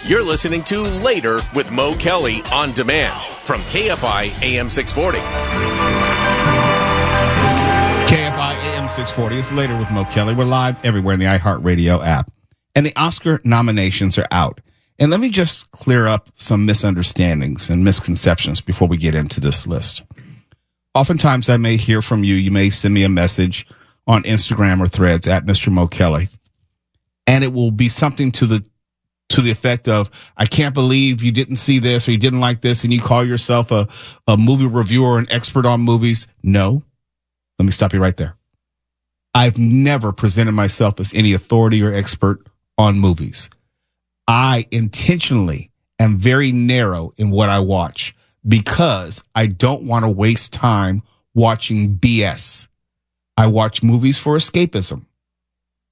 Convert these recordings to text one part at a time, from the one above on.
You're listening to Later with Mo Kelly on demand from KFI AM 640. KFI AM 640. It's Later with Mo Kelly. We're live everywhere in the iHeartRadio app. And the Oscar nominations are out. And let me just clear up some misunderstandings and misconceptions before we get into this list. Oftentimes I may hear from you. You may send me a message on Instagram or Threads at Mr. Mo Kelly. And it will be something to the effect of, I can't believe you didn't see this or you didn't like this and you call yourself a movie reviewer or an expert on movies. No. Let me stop you right there. I've never presented myself as any authority or expert on movies. I intentionally am very narrow in what I watch because I don't want to waste time watching BS. I watch movies for escapism.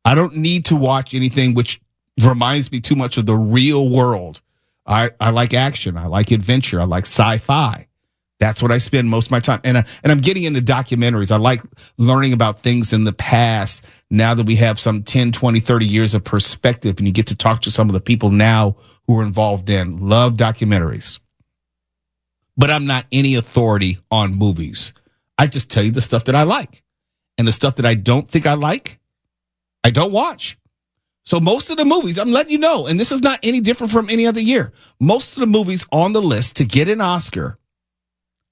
I don't need to watch anything which reminds me too much of the real world. I like action. I like adventure. I like sci-fi. That's what I spend most of my time. And I'm getting into documentaries. I like learning about things in the past now that we have some 10, 20, 30 years of perspective and you get to talk to some of the people now who are involved in. Love documentaries. But I'm not any authority on movies. I just tell you the stuff that I like. And the stuff that I don't think I like, I don't watch. So most of the movies, I'm letting you know, and this is not any different from any other year. Most of the movies on the list to get an Oscar,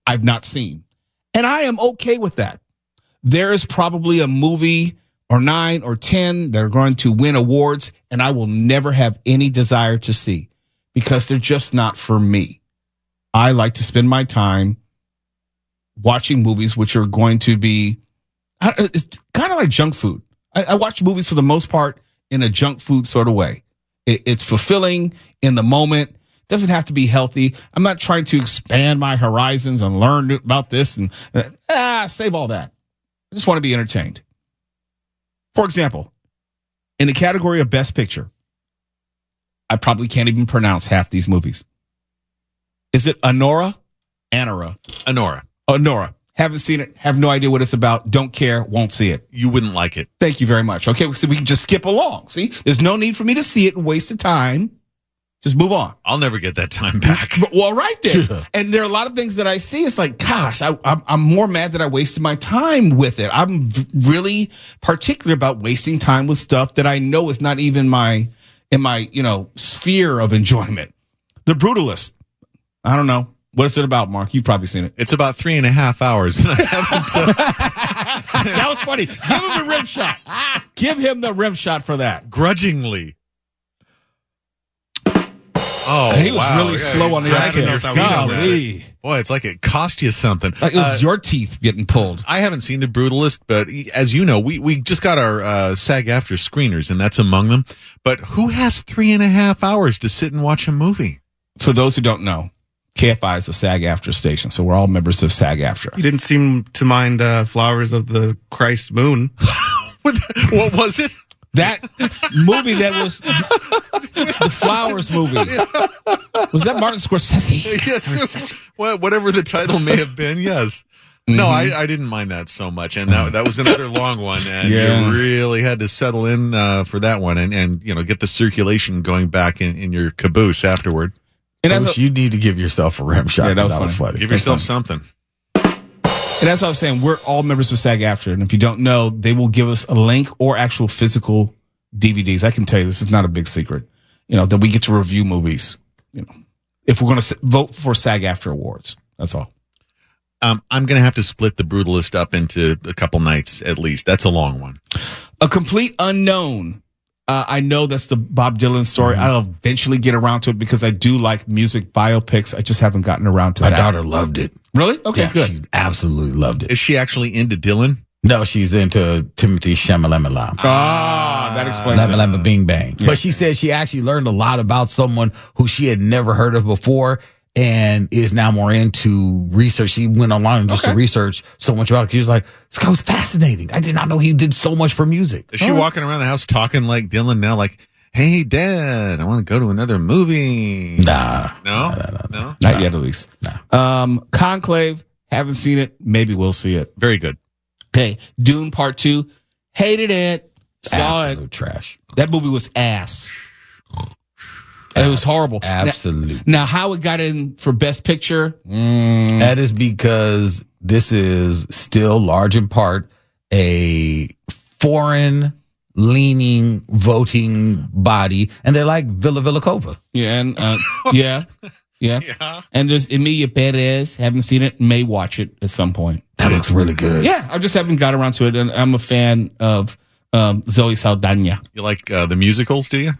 I've not seen. And I am okay with that. There is probably a movie or 9 or 10 that are going to win awards, and I will never have any desire to see because they're just not for me. I like to spend my time watching movies which are going to be, it's kind of like junk food. I watch movies for the most part in a junk food sort of way. It's fulfilling in the moment. Doesn't have to be healthy. I'm not trying to expand my horizons and learn about this and save all that. I just want to be entertained. For example, in the category of Best Picture, I probably can't even pronounce half these movies. Is it Anora? Anora. Haven't seen it. Have no idea what it's about. Don't care. Won't see it. You wouldn't like it. Thank you very much. Okay, so we can just skip along. See, there's no need for me to see it and waste the time. Just move on. I'll never get that time back. Well, right there. Yeah. And there are a lot of things that I see. It's like, gosh, I'm more mad that I wasted my time with it. I'm really particular about wasting time with stuff that I know is not even in my sphere of enjoyment. The Brutalist. I don't know. What's it about, Mark? You've probably seen it. It's about 3.5 hours. And I haven't. That was funny. Give him the rim shot. Give him the rim shot for that. Grudgingly. Oh, he was really slow on the uptake. Golly. Boy, it's like it cost you something. Like it was your teeth getting pulled. I haven't seen The Brutalist, but as you know, we just got our SAG-AFTRA screeners, and that's among them. But who has 3.5 hours to sit and watch a movie? For those who don't know, KFI is a SAG-AFTRA station, so we're all members of SAG-AFTRA. You didn't seem to mind Flowers of the Christ Moon. What was it? That movie that was the Flowers movie. Was that Martin Scorsese? Yes. Whatever the title may have been, yes. No, I didn't mind that so much. And that was another long one. And you really had to settle in for that one and get the circulation going back in your caboose afterward. And you need to give yourself a rim shot. Yeah, that was funny. Give yourself something. And that's what I was saying. We're all members of SAG-AFTRA. And if you don't know, they will give us a link or actual physical DVDs. I can tell you this is not a big secret, that we get to review movies, if we're going to vote for SAG-AFTRA awards. That's all. I'm going to have to split The Brutalist up into a couple nights at least. That's a long one. A Complete Unknown. I know that's the Bob Dylan story. I'll eventually get around to it because I do like music biopics. I just haven't gotten around to My that. My daughter loved it. Really? Okay, yeah, good. She absolutely loved it. Is she actually into Dylan? No, she's into Timothy Chalamet. That explains it. Lama Bing Bang. Yeah. But she said she actually learned a lot about someone who she had never heard of before and is now more into research. She went online just to research so much about it. She was like, this guy was fascinating. I did not know he did so much for music. Is she walking around the house talking like Dylan now? Like, hey, Dad, I want to go to another movie. Nah. No? Not yet, at least. Nah. Conclave, haven't seen it. Maybe we'll see it. Very good. Okay. Dune Part 2, hated it. Saw Absolute it. Trash. That movie was ass. It was horrible. Absolutely. Now, how it got in for Best Picture? That is because this is still large in part a foreign leaning voting body, and they're like Villa Villikova. Yeah, and yeah. And there's Emilia Perez. Haven't seen it. May watch it at some point. That looks really good. Yeah, I just haven't got around to it, and I'm a fan of Zoe Saldana. You like the musicals, do you?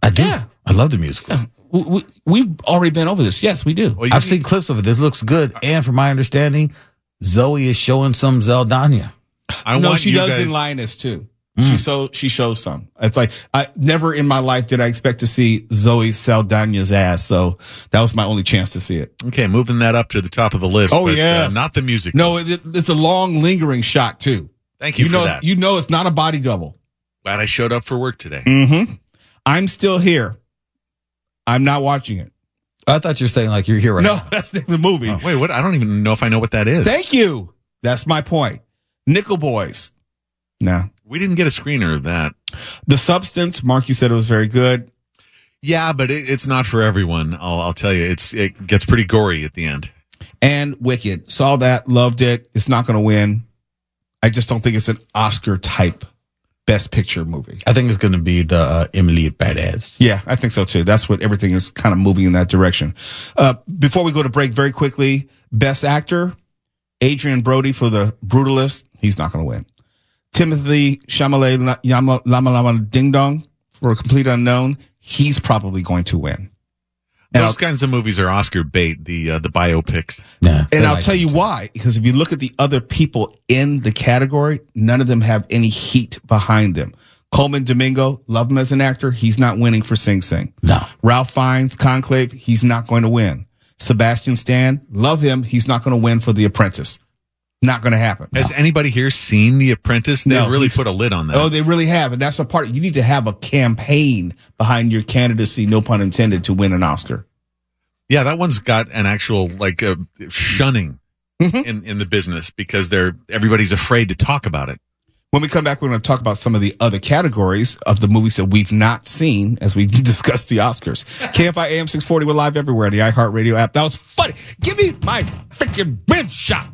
I do. Yeah. I love the musical. We've already been over this. Yes, we do. Well, I've seen clips of it. This looks good. And from my understanding, Zoe is showing some Zeldania. She does in Linus too. She shows some. It's like I never in my life did I expect to see Zoe Saldana's ass. So that was my only chance to see it. Okay, moving that up to the top of the list. Oh, but, yeah. not the music. No, it's a long lingering shot too. Thank you for know, that. You know it's not a body double. Glad I showed up for work today. Mm-hmm. I'm still here. I'm not watching it. I thought you were saying like you're here right No, now. that's the movie. Oh, wait, what? I don't even know if I know what that is. Thank you. That's my point. Nickel Boys. No. We didn't get a screener of that. The Substance, Mark, you said it was very good. Yeah, but it's not for everyone. I'll tell you, it gets pretty gory at the end. And Wicked. Saw that, loved it. It's not going to win. I just don't think it's an Oscar type Best Picture movie. I think it's going to be the Emily Badass. Yeah, I think so too. That's what everything is kind of moving in that direction. Before we go to break, very quickly, Best Actor, Adrian Brody for The Brutalist. He's not going to win. Timothy Chalamet Lama Lama Ding Dong for A Complete Unknown. He's probably going to win. Those kinds of movies are Oscar bait, the biopics. Yeah, and I'll tell you why. Because if you look at the other people in the category, none of them have any heat behind them. Coleman Domingo, love him as an actor. He's not winning for Sing Sing. No. Ralph Fiennes, Conclave, he's not going to win. Sebastian Stan, love him. He's not going to win for The Apprentice. Not going to happen. Has anybody here seen The Apprentice? They've really put a lid on that. Oh, they really have. And that's a part. You need to have a campaign behind your candidacy, no pun intended, to win an Oscar. Yeah, that one's got an actual shunning in the business because everybody's afraid to talk about it. When we come back, we're going to talk about some of the other categories of the movies that we've not seen as we discuss the Oscars. KFI AM 640, we're live everywhere, the iHeartRadio app. That was funny. Give me my freaking rim shot.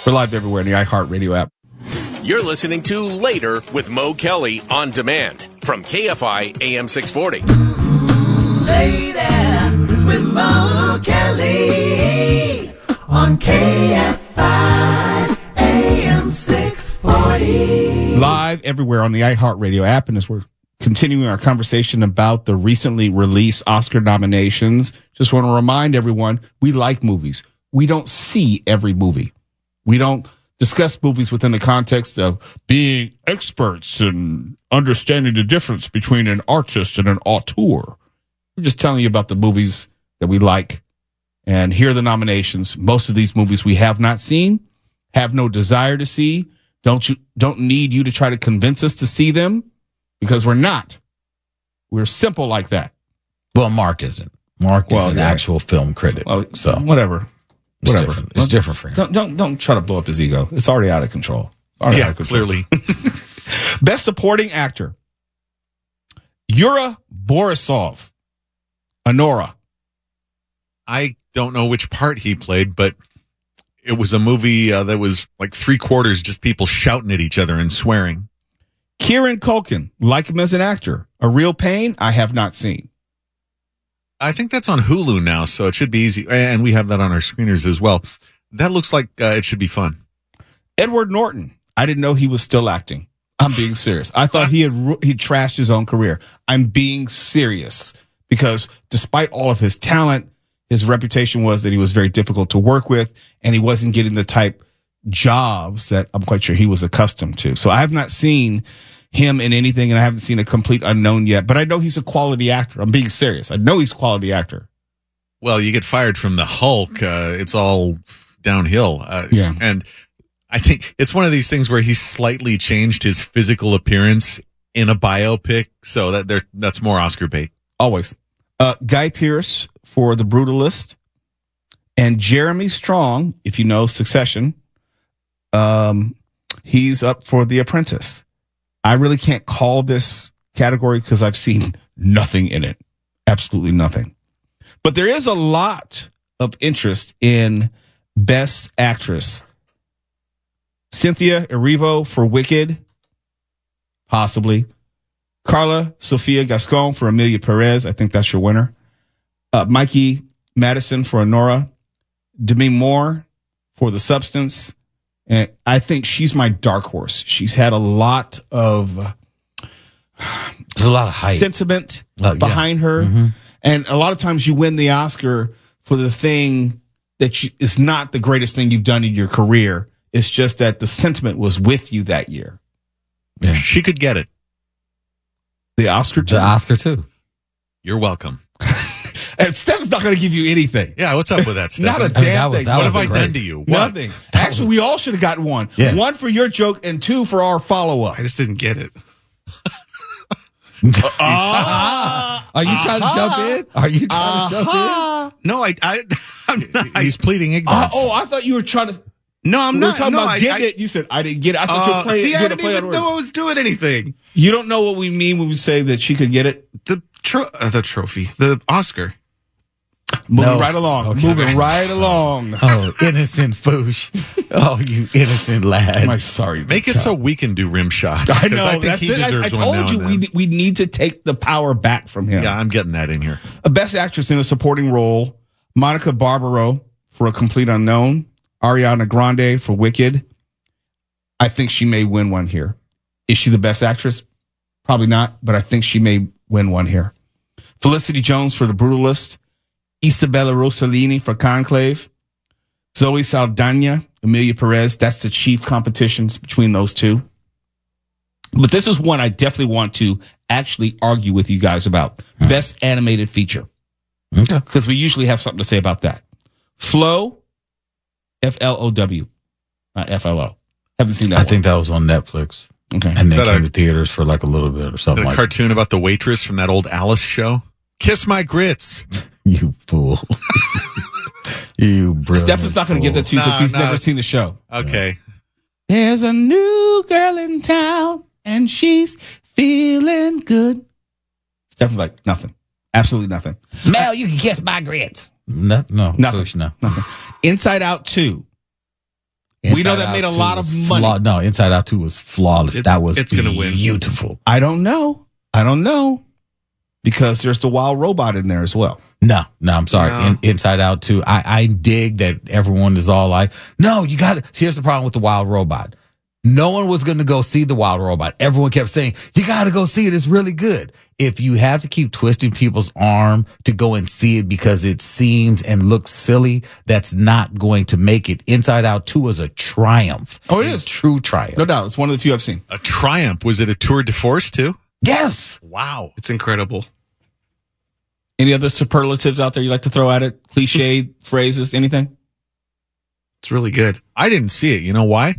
We're live everywhere in the iHeartRadio app. You're listening to Later with Mo Kelly on demand from KFI AM 640. Later with Mo Kelly on KFI AM 640. Live everywhere on the iHeartRadio app. And as we're continuing our conversation about the recently released Oscar nominations, just want to remind everyone, we like movies. We don't see every movie. We don't discuss movies within the context of being experts and understanding the difference between an artist and an auteur. We're just telling you about the movies that we like. And here are the nominations. Most of these movies we have not seen, have no desire to see. Don't need you to try to convince us to see them because we're not. We're simple like that. Well, Mark isn't. Mark is an actual film critic. Well, so whatever. It's different for him. Don't try to blow up his ego. It's already out of control. Clearly. Best Supporting Actor. Yura Borisov. Anora. I don't know which part he played, but it was a movie that was like 3/4 just people shouting at each other and swearing. Kieran Culkin. Like him as an actor. A Real Pain. I have not seen. I think that's on Hulu now, so it should be easy. And we have that on our screeners as well. That looks like it should be fun. Edward Norton. I didn't know he was still acting. I'm being serious. I thought he trashed his own career. I'm being serious because despite all of his talent, his reputation was that he was very difficult to work with and he wasn't getting the type jobs that I'm quite sure he was accustomed to. So I have not seen him in anything, and I haven't seen A Complete Unknown yet, but I know he's a quality actor. I'm being serious. I know he's a quality actor. Well, you get fired from the Hulk, it's all downhill. Yeah. And I think it's one of these things where he slightly changed his physical appearance in a biopic, so that's more Oscar bait. Always. Guy Pearce for The Brutalist, and Jeremy Strong, if you know Succession, he's up for The Apprentice. I really can't call this category because I've seen nothing in it. Absolutely nothing. But there is a lot of interest in Best Actress. Cynthia Erivo for Wicked, possibly. Carla Sofia Gascon for Amelia Perez. I think that's your winner. Mikey Madison for Honora. Demi Moore for The Substance. And I think she's my dark horse. She's had a lot of There's a lot of hype. sentiment Yeah. behind her. Mm-hmm. And a lot of times you win the Oscar for the thing that is not the greatest thing you've done in your career. It's just that the sentiment was with you that year. Yeah. She could get it. The Oscar The too. Oscar too. You're welcome. And Steph's not going to give you anything. Yeah, what's up with that, Not a Stephen? damn thing. that What was have I great. done to you? What? Nothing. Actually, we all should have gotten one. Yeah. One for your joke and two for our follow-up. I just didn't get it. Are you trying to jump in? Are you trying to jump in? No, I'm not. He's pleading ignorance. I thought you were trying to. No, I'm We not. were talking no, about getting it. You said I didn't get it. I thought you were playing. see, I getting didn't a play on even know I words. was doing anything. You don't know what we mean when we say that she could get it. The trophy, the Oscar. Moving No. right along. Okay. Moving right along. Oh, innocent foosh. Oh, you innocent lad. I'm sorry. Make it so we can do rim shots. I 'cause know. I think That's he it. deserves I one now told you and then. we need to take the power back from him. Yeah, I'm getting that in here. A Best Actress in a Supporting Role, Monica Barbaro for A Complete Unknown, Ariana Grande for Wicked. I think she may win one here. Is she the Best Actress? Probably not, but I think she may win one here. Felicity Jones for The Brutalist, Isabella Rossellini for Conclave, Zoe Saldana, Amelia Perez. That's the chief competitions between those two. But this is one I definitely want to actually argue with you guys about. Best Animated Feature. Okay. Because we usually have something to say about that. Flow, Flow, not FLO. Haven't seen that I one. think that was on Netflix. Okay. And then That came a- to theaters for like a little bit or something The like cartoon about the waitress from that old Alice show. Kiss my grits. You fool. You brilliant. Steph is not going to give that to you because No, he's no. never seen the show. Okay. There's a new girl in town and she's feeling good. Steph's like, nothing. Absolutely nothing. Mel, you can kiss my grits. No, Nothing. Foosh, no. Inside Out 2. We know that Inside made a Out 2 lot of was money. No, Inside Out 2 was flawless. That was it's gonna win. beautiful. I don't know. Because there's the wild robot in there as well. No, I'm sorry. No. Inside Out 2. I dig that everyone is all like, no, you got to. Here's the problem with the wild robot. No one was going to go see the wild robot. Everyone kept saying, you got to go see it. It's really good. If you have to keep twisting people's arm to go and see it because it seems and looks silly, that's not going to make it. Inside Out 2 is a triumph. Oh, it A is. true triumph. No doubt. It's one of the few I've seen. A triumph. Was it a tour de force too? Yes. Wow. It's incredible. Any other superlatives out there you like to throw at it? Cliche phrases, anything? It's really good. I didn't see it. You know why?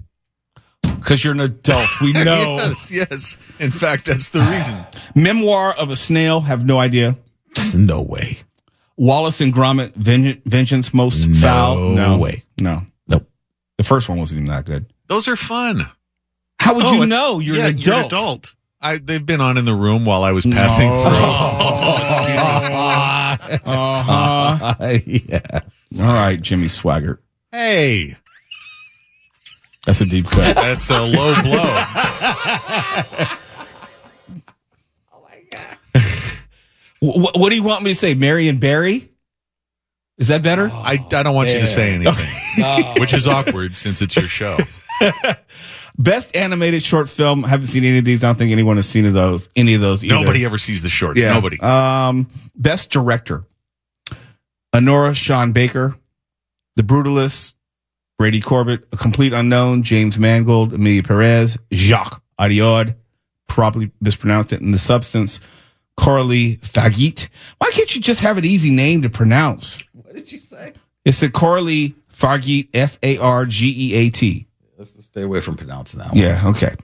Because you're an adult. We know. Yes. In fact, that's the reason. Memoir of a Snail. Have no idea. No way. Wallace and Gromit. Vengeance Most Foul. No way. No. Nope. The first one wasn't even that good. Those are fun. How would Oh, you it's- know? You're yeah, an adult. You're an adult. They've been on in the room while I was passing Yeah. All right, Jimmy Swaggart. through. Hey, That's a deep cut. that's a low blow. What do you want me to say? Marion Barry? Is that better? I don't want you to say anything, which is awkward since it's your show. Best animated short film. Haven't seen any of these. I don't think anyone has seen any of those either. Nobody ever sees the shorts. Yeah. Nobody. Best director. Honora Sean Baker. The Brutalist. Brady Corbett. A Complete Unknown. James Mangold. Amelia Perez. Jacques Ariod. Probably mispronounced it. In The Substance. Coralie Fagit. Why can't you just have an easy name to pronounce? What did you say? It's a Coralie Fagit. Fargeat. Let's stay away from pronouncing that one. Yeah, okay.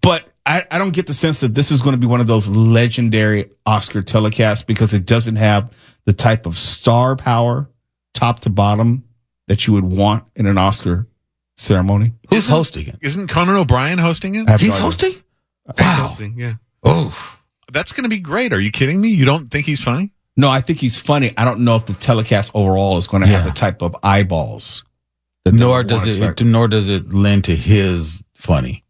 But I don't get the sense that this is going to be one of those legendary Oscar telecasts because it doesn't have the type of star power, top to bottom, that you would want in an Oscar ceremony. Who's hosting it? Isn't Conan O'Brien hosting it? I have He's no idea. hosting? Hosting, yeah. Oh, That's going to be great. Are you kidding me? You don't think he's funny? No, I think he's funny. I don't know if the telecast overall is going to have the type of eyeballs. Nor does it lend to his funny.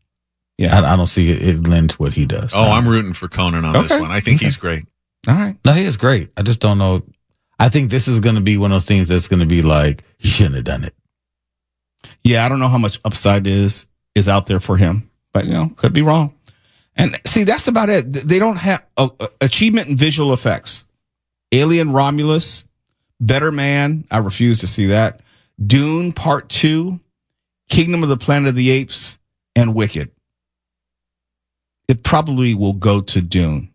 Yeah, I don't see it lend to what he does. Oh, I'm rooting for Conan on this one. I think he's great. All right. No, he is great. I just don't know. I think this is going to be one of those things that's going to be like, he shouldn't have done it. Yeah, I don't know how much upside is out there for him, but could be wrong. And see, that's about it. They don't have achievement in visual effects. Alien Romulus, Better Man, I refuse to see that. Dune Part 2, Kingdom of the Planet of the Apes, and Wicked. It probably will go to Dune.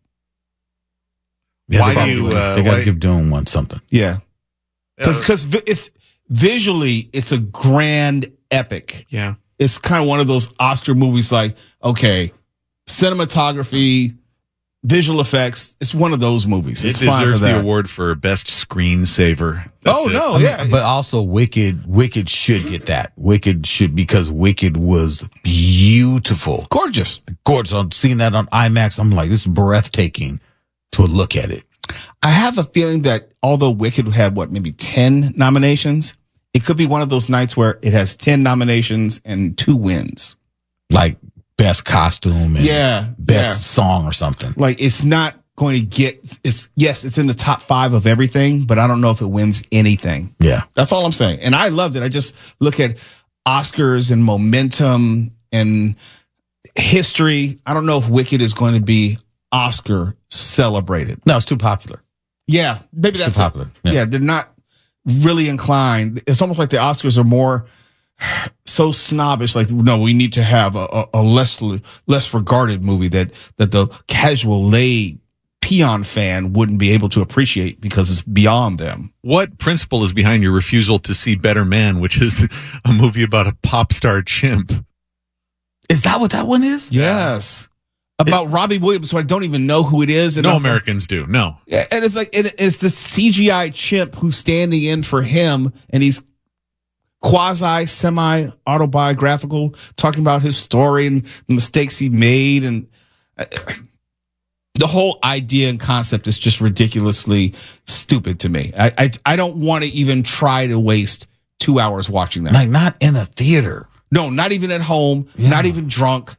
Yeah, Why do you? They got to give Dune one something. Yeah, because it's visually it's a grand epic. Yeah. It's kind of one of those Oscar movies. Like, okay, cinematography, visual effects. It's one of those movies. It deserves the award for best screensaver. But also Wicked should get that. Because Wicked was beautiful, gorgeous. I'm seeing that on IMAX. I'm like, this is breathtaking to look at it. I have a feeling that although Wicked had maybe 10 nominations, it could be one of those nights where it has 10 nominations and 2 wins. Like best costume and best song or something. Like it's not going to get, it's in the top 5 of everything, but I don't know if it wins anything. Yeah. That's all I'm saying. And I loved it. I just look at Oscars and momentum and history. I don't know if Wicked is going to be Oscar celebrated. No, it's too popular. Yeah. Maybe that's too popular. Yeah, they're not really inclined. It's almost like the Oscars are more so snobbish. Like, no, we need to have a less regarded movie that the casual lay peon fan wouldn't be able to appreciate because it's beyond them. What principle is behind your refusal to see Better Man, which is a movie about a pop star chimp? Is that what that one is? Yes. About Robbie Williams, so I don't even know who it is. And no Americans do. No. Yeah, and it's like it's the CGI chimp who's standing in for him, and he's semi-autobiographical, talking about his story and the mistakes he made, and the whole idea and concept is just ridiculously stupid to me. I don't want to even try to waste 2 hours watching that. Like, not in a theater. No, not even at home, not even drunk.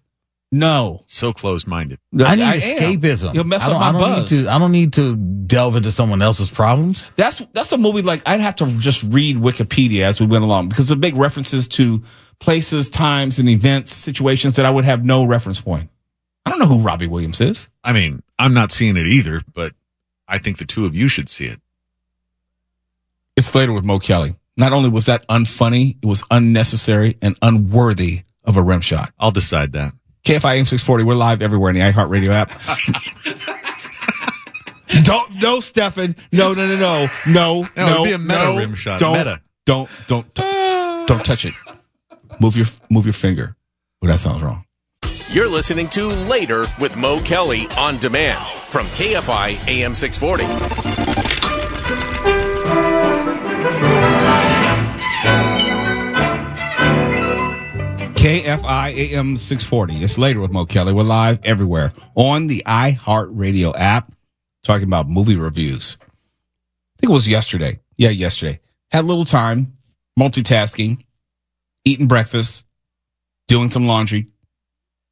No. So closed-minded. I need escapism. You'll mess up my buzz. I don't need to delve into someone else's problems. That's a movie like I'd have to just read Wikipedia as we went along because it make references to places, times, and events, situations that I would have no reference point. I don't know who Robbie Williams is. I mean, I'm not seeing it either, but I think the two of you should see it. It's later with Mo Kelly. Not only was that unfunny, it was unnecessary and unworthy of a rim shot. I'll decide that. KFI AM 640. We're live everywhere in the iHeartRadio app. No, Stefan. No. It'll be a meta rim shot. Don't touch it. Move your finger. Oh, that sounds wrong. You're listening to Later with Mo Kelly on demand from KFI AM 640. KFI AM 640. It's Later with Mo Kelly. We're live everywhere on the iHeartRadio app, talking about movie reviews. I think it was yesterday. Yeah, yesterday. Had a little time, multitasking, eating breakfast, doing some laundry.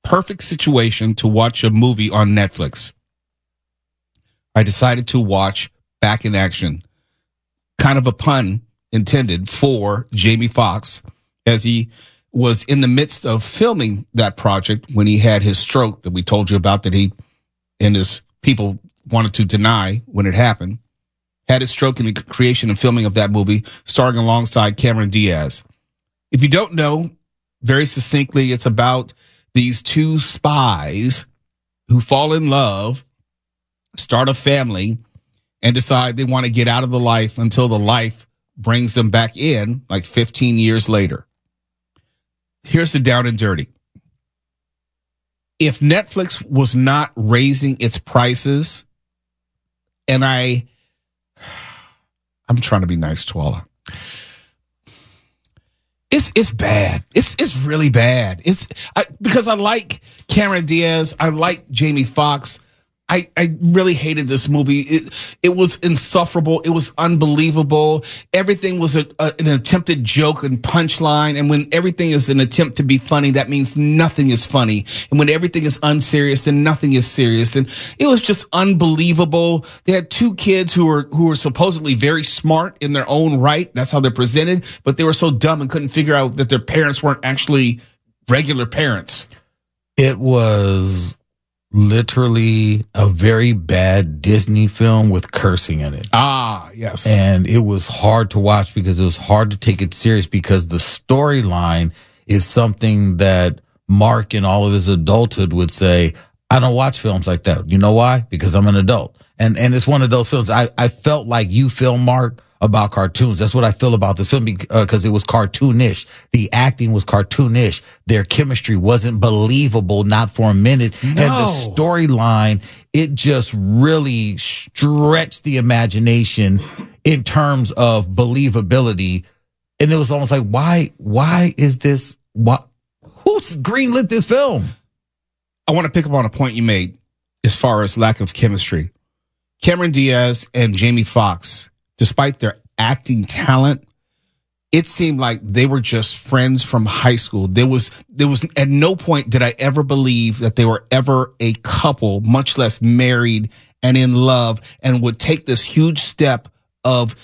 Perfect situation to watch a movie on Netflix. I decided to watch Back in Action. Kind of a pun intended for Jamie Foxx, as he was in the midst of filming that project when he had his stroke that we told you about, that he and his people wanted to deny when it happened. Had his stroke in the creation and filming of that movie, starring alongside Cameron Diaz. If you don't know, very succinctly, it's about these two spies who fall in love, start a family, and decide they want to get out of the life until the life brings them back in, like 15 years later. Here's the down and dirty. If Netflix was not raising its prices, and I'm trying to be nice, Twala. It's bad. It's really bad. Because I like Cameron Diaz, I like Jamie Foxx. I really hated this movie. It was insufferable. It was unbelievable. Everything was an attempted joke and punchline. And when everything is an attempt to be funny, that means nothing is funny. And when everything is unserious, then nothing is serious. And it was just unbelievable. They had two kids who were supposedly very smart in their own right. That's how they're presented. But they were so dumb and couldn't figure out that their parents weren't actually regular parents. It was literally a very bad Disney film with cursing in it. Ah, yes. And it was hard to watch because it was hard to take it serious because the storyline is something that Mark in all of his adulthood would say, I don't watch films like that. You know why? Because I'm an adult. And it's one of those films. I felt like you feel, Mark, about cartoons. That's what I feel about this film because it was cartoonish. The acting was cartoonish. Their chemistry wasn't believable, not for a minute. No. And the storyline, it just really stretched the imagination in terms of believability. And it was almost like, why is this? Who's greenlit this film? I want to pick up on a point you made as far as lack of chemistry. Cameron Diaz and Jamie Foxx, despite their acting talent, it seemed like they were just friends from high school. There was at no point did I ever believe that they were ever a couple, much less married and in love, and would take this huge step of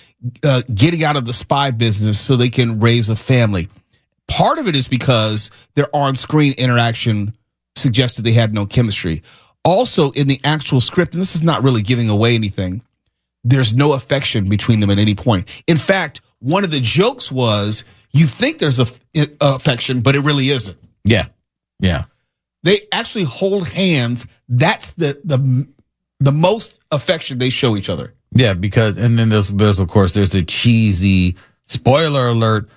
getting out of the spy business so they can raise a family. Part of it is because their on-screen interaction suggested they had no chemistry. Also, in the actual script, and this is not really giving away anything, there's no affection between them at any point. In fact, one of the jokes was you think there's a affection, but it really isn't. Yeah. Yeah. They actually hold hands. That's the most affection they show each other. Yeah, because and then there's of course there's a cheesy spoiler alert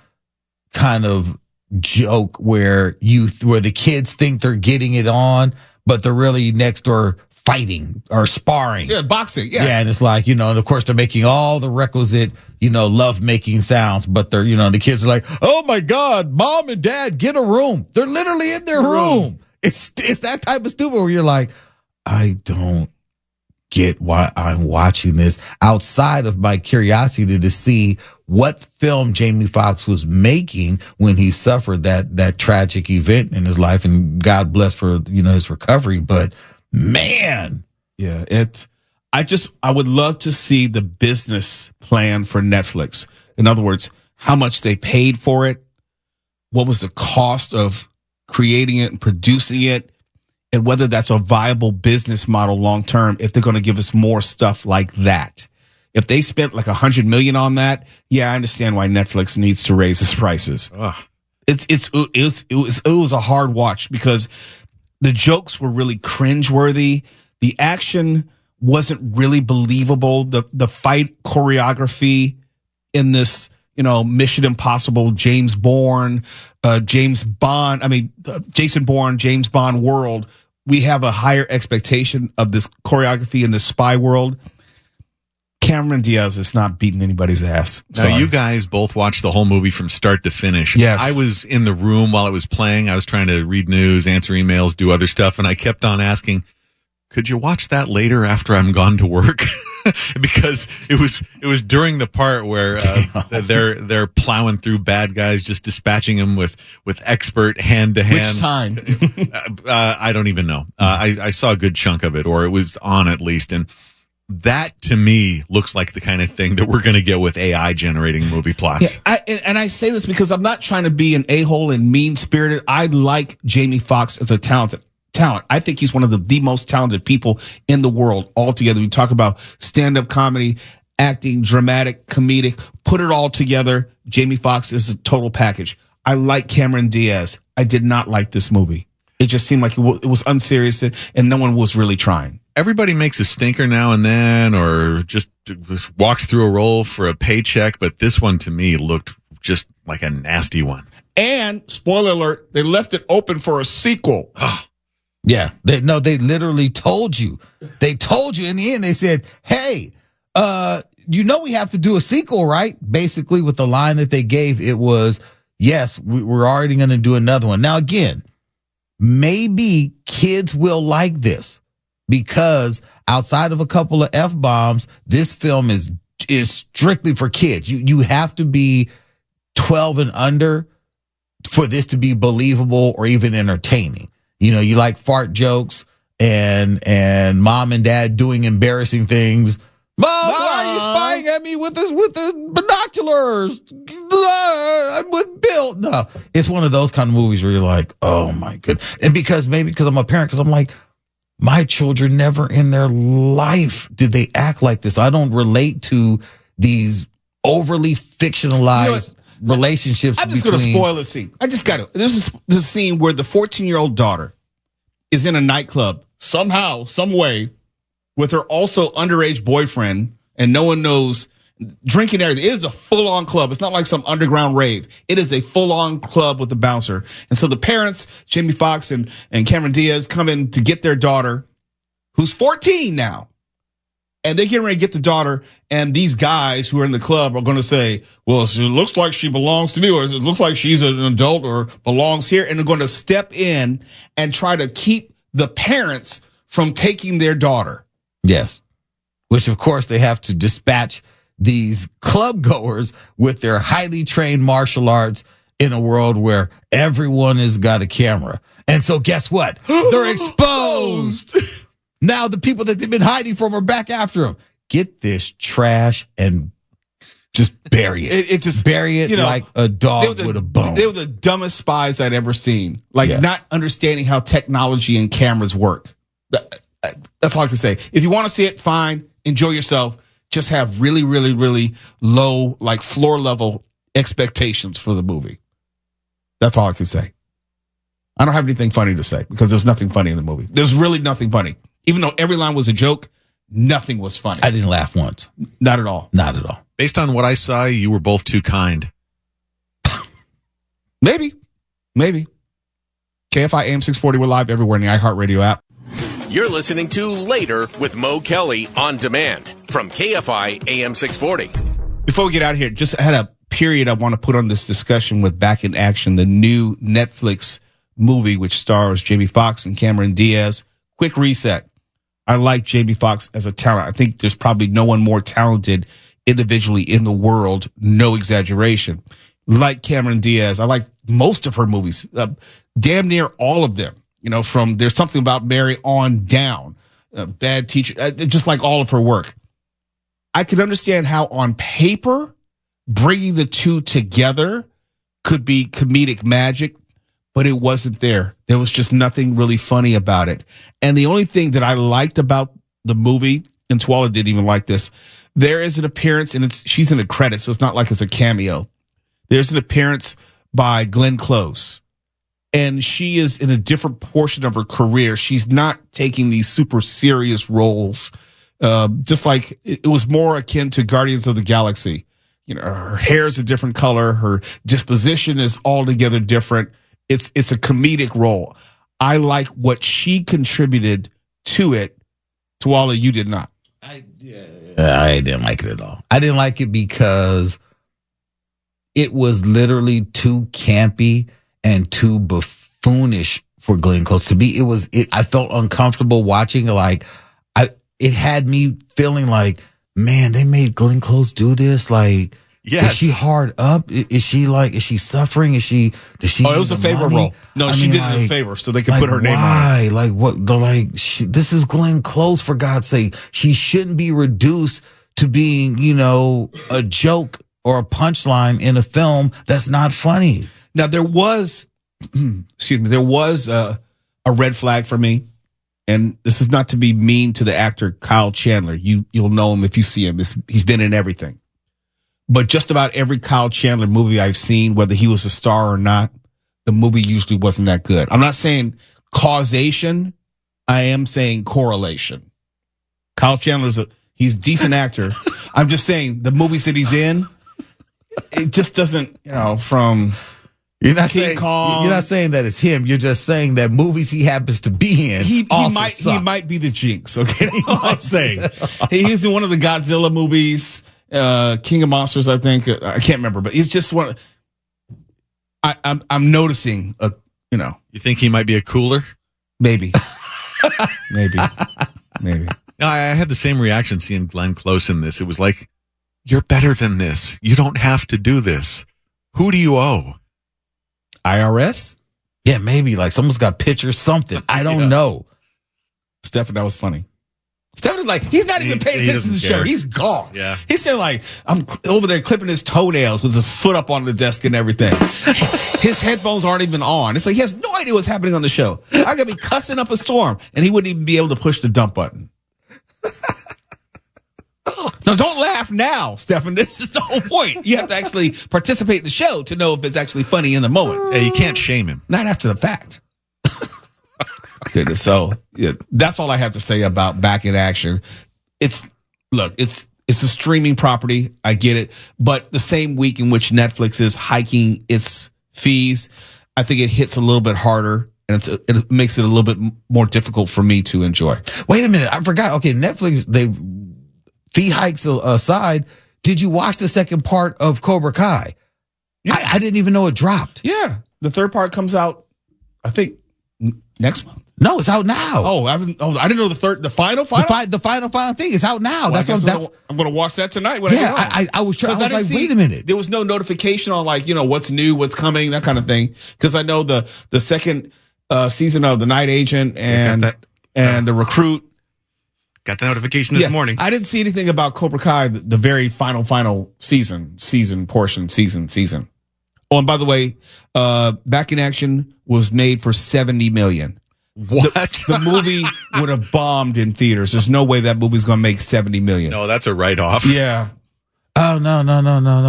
kind of joke where the kids think they're getting it on, but they're really next door fighting or sparring. Yeah, boxing. Yeah. Yeah, and it's like, and of course they're making all the requisite, love making sounds, but they're, the kids are like, oh my God, mom and dad, get a room. They're literally in their room. It's that type of stupid where you're like, I don't get why I'm watching this outside of my curiosity to see what film Jamie Foxx was making when he suffered that tragic event in his life, and God bless for, his recovery. But man, yeah, I would love to see the business plan for Netflix. In other words, how much they paid for it, what was the cost of creating it and producing it, and whether that's a viable business model long term if they're going to give us more stuff like that. If they spent like $100 million on that, yeah, I understand why Netflix needs to raise its prices. It was a hard watch because the jokes were really cringeworthy. The action wasn't really believable. The fight choreography in this, Mission Impossible, Jason Bourne, James Bond world, we have a higher expectation of this choreography in the spy world. Cameron Diaz is not beating anybody's ass. Now, you guys both watched the whole movie from start to finish. Yes. I was in the room while it was playing. I was trying to read news, answer emails, do other stuff, and I kept on asking, could you watch that later after I'm gone to work? Because it was during the part where they're plowing through bad guys, just dispatching them with expert hand to hand. Which time? I don't even know. I saw a good chunk of it, or it was on at least, and that to me looks like the kind of thing that we're going to get with AI generating movie plots. Yeah, and I say this because I'm not trying to be an a-hole and mean-spirited. I like Jamie Foxx as a talent. I think he's one of the most talented people in the world altogether. We talk about stand-up comedy, acting, dramatic, comedic, put it all together. Jamie Foxx is a total package. I like Cameron Diaz. I did not like this movie. It just seemed like it was unserious and no one was really trying. Everybody makes a stinker now and then, or just walks through a role for a paycheck. But this one to me looked just like a nasty one. And spoiler alert, they left it open for a sequel. Yeah, they literally told you. They told you in the end. They said, "Hey, we have to do a sequel, right?" Basically, with the line that they gave, it was, "Yes, we're already going to do another one." Now, again, maybe kids will like this because outside of a couple of F-bombs, this film is strictly for kids. You have to be 12 and under for this to be believable or even entertaining. You know, you like fart jokes and mom and dad doing embarrassing things. Mom, why are you spying at me with the binoculars? I'm with Bill. No, it's one of those kind of movies where you're like, oh my goodness. And because I'm a parent, because I'm like, my children never in their life did they act like this. I don't relate to these overly fictionalized relationships. I'm just going to spoil a scene. I just got to. This is a scene where the 14-year-old daughter is in a nightclub somehow, some way, with her also underage boyfriend, and no one knows, drinking everything. It is a full-on club. It's not like some underground rave. It is a full-on club with a bouncer. And so the parents, Jamie Foxx and Cameron Diaz, come in to get their daughter, who's 14 now. And they're getting ready to get the daughter, and these guys who are in the club are going to say, well, it looks like she belongs to me, or it looks like she's an adult or belongs here. And they're going to step in and try to keep the parents from taking their daughter. Yes. Which, of course, they have to dispatch these club goers with their highly trained martial arts in a world where everyone has got a camera. And so guess what? They're exposed. Now the people that they've been hiding from are back after them. Get this trash and just bury it. It just bury it, like a dog with a bone. They were the dumbest spies I'd ever seen. Not understanding how technology and cameras work. That's all I can say. If you want to see it, fine. Enjoy yourself. Just have really, really, really low, like floor level expectations for the movie. That's all I can say. I don't have anything funny to say because there's nothing funny in the movie. There's really nothing funny. Even though every line was a joke, nothing was funny. I didn't laugh once. Not at all. Not at all. Based on what I saw, you were both too kind. Maybe. KFI AM 640. We're live everywhere in the iHeartRadio app. You're listening to Later with Mo Kelly on demand from KFI AM 640. Before we get out of here, just had a period I want to put on this discussion with Back in Action, the new Netflix movie which stars Jamie Foxx and Cameron Diaz. Quick reset. I like Jamie Foxx as a talent. I think there's probably no one more talented individually in the world. No exaggeration. Like Cameron Diaz, I like most of her movies. Damn near all of them. You know, from There's Something About Mary on down. Bad Teacher. Just like all of her work. I could understand how on paper, bringing the two together could be comedic magic, but it wasn't there. There was just nothing really funny about it. And the only thing that I liked about the movie, and Twala didn't even like this, there is an appearance, and she's in the credits, so it's not like it's a cameo. There's an appearance by Glenn Close, and she is in a different portion of her career. She's not taking these super serious roles, just like it was more akin to Guardians of the Galaxy. You know, her hair is a different color. Her disposition is altogether different. It's a comedic role. I like what she contributed to it. Twala, you did not. I didn't like it at all. I didn't like it because it was literally too campy and too buffoonish for Glenn Close to be. I felt uncomfortable watching. It had me feeling like, man, they made Glenn Close do this. Like, yes. Is she hard up? Is she suffering? Does she? Oh, it was a favor role. No, she did it in a favor so they could put her name on it. Like what? This is Glenn Close, for God's sake. She shouldn't be reduced to being, a joke or a punchline in a film that's not funny. Now there was, there was a red flag for me. And this is not to be mean to the actor Kyle Chandler. You'll know him if you see him. He's been in everything. But just about every Kyle Chandler movie I've seen, whether he was a star or not, the movie usually wasn't that good. I'm not saying causation. I am saying correlation. Kyle Chandler's he's a decent actor. I'm just saying the movies that he's in, it just doesn't, from... You're not saying that it's him. You're just saying that movies he happens to be in. He might be the jinx. Okay, that's all I'm saying. He's in one of the Godzilla movies, King of Monsters. I think I can't remember, but he's just one. I'm noticing. You think he might be a cooler? Maybe. Maybe. No, I had the same reaction seeing Glenn Close in this. It was like, you're better than this. You don't have to do this. Who do you owe? IRS? Yeah, maybe like someone's got pictures, something. I don't know. Stephen, that was funny. Stephen's like, he's not even paying he attention to the doesn't show. care. He's gone. Yeah. He said, like, I'm over there clipping his toenails with his foot up on the desk and everything. His headphones aren't even on. It's like he has no idea what's happening on the show. I could be cussing up a storm, and he wouldn't even be able to push the dump button. No, don't laugh now, Stephen. This is the whole point. You have to actually participate in the show to know if it's actually funny in the moment. Yeah, you can't shame him. Not after the fact. Goodness. So yeah, that's all I have to say about Back in Action. It's a streaming property. I get it. But the same week in which Netflix is hiking its fees, I think it hits a little bit harder, and it makes it a little bit more difficult for me to enjoy. Wait a minute. I forgot. Okay, Netflix, they fee hikes aside, did you watch the second part of Cobra Kai? Yeah. I didn't even know it dropped. Yeah. The third part comes out, I think, next month. No, it's out now. I didn't know the final. The final thing is out now. Well, I'm going to watch that tonight. When yeah, I get home. I was trying. I was Because like, wait a minute. There was no notification on what's new, what's coming, that kind of thing. Because I know the second season of The Night Agent and the Recruit. Got the notification this morning. I didn't see anything about Cobra Kai, the very final season. Oh, and by the way, Back in Action was made for $70 million. What? The movie would have bombed in theaters. There's no way that movie's going to make $70 million. No, that's a write-off. Yeah. Oh, no.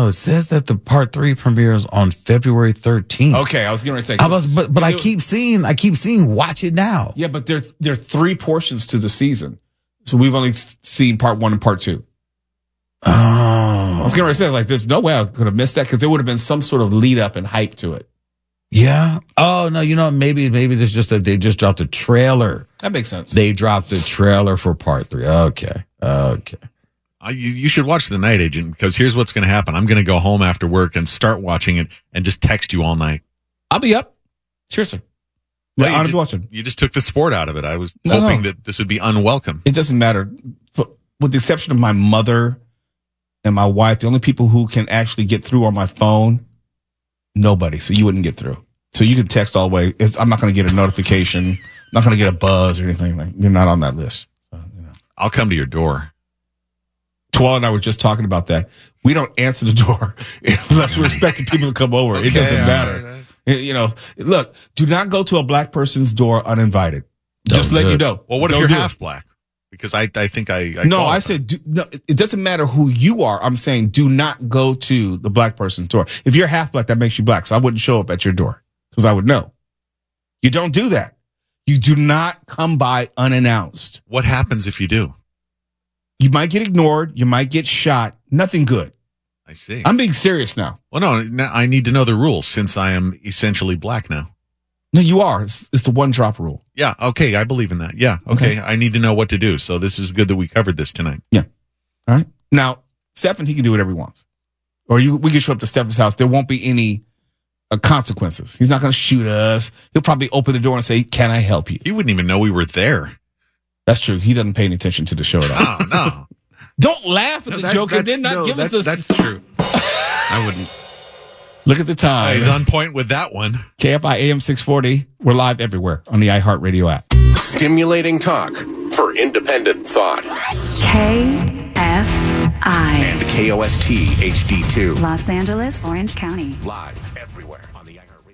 It says that the part 3 premieres on February 13th. Okay, I was going to say. But I keep seeing watch it now. Yeah, but there are 3 portions to the season. So we've only seen part 1 and part 2. Oh. I was going to say, there's no way I could have missed that because there would have been some sort of lead up and hype to it. Yeah. Oh, no, maybe there's just they just dropped a trailer. That makes sense. They dropped the trailer for part 3. Okay. You should watch The Night Agent because here's what's going to happen. I'm going to go home after work and start watching it and just text you all night. I'll be up. Seriously. Well, I'm watching. You just took the sport out of it. I was hoping that this would be unwelcome. It doesn't matter. With the exception of my mother and my wife, the only people who can actually get through on my phone, nobody. So you wouldn't get through. So you can text all the way. I'm not going to get a notification. I'm not going to get a buzz or anything. You're not on that list. So, I'll come to your door. Twala and I were just talking about that. We don't answer the door unless we're expecting people to come over. It doesn't matter. Right. Look, do not go to a black person's door uninvited. Just let you know. Well, what if you're half black? Because I think I no, qualify. I said, no, it doesn't matter who you are. I'm saying do not go to the black person's door. If you're half black, that makes you black. So I wouldn't show up at your door because I would know. You don't do that. You do not come by unannounced. What happens if you do? You might get ignored. You might get shot. Nothing good. I see. I'm being serious now. Well, no, now I need to know the rules since I am essentially black now. No, you are. It's the one drop rule. Yeah. Okay. I believe in that. Yeah. Okay. I need to know what to do. So this is good that we covered this tonight. Yeah. All right. Now, Stephen, he can do whatever he wants. Or we can show up to Stephen's house. There won't be any consequences. He's not going to shoot us. He'll probably open the door and say, "Can I help you?" He wouldn't even know we were there. That's true. He doesn't pay any attention to the show at all. Oh, no. Don't laugh at the joke and then not give us this. That's true. I wouldn't. Look at the time. He's on point with that one. KFI AM 640. We're live everywhere on the iHeartRadio app. Stimulating talk for independent thought. KFI. And KOST HD2. Los Angeles, Orange County. Live everywhere on the iHeartRadio.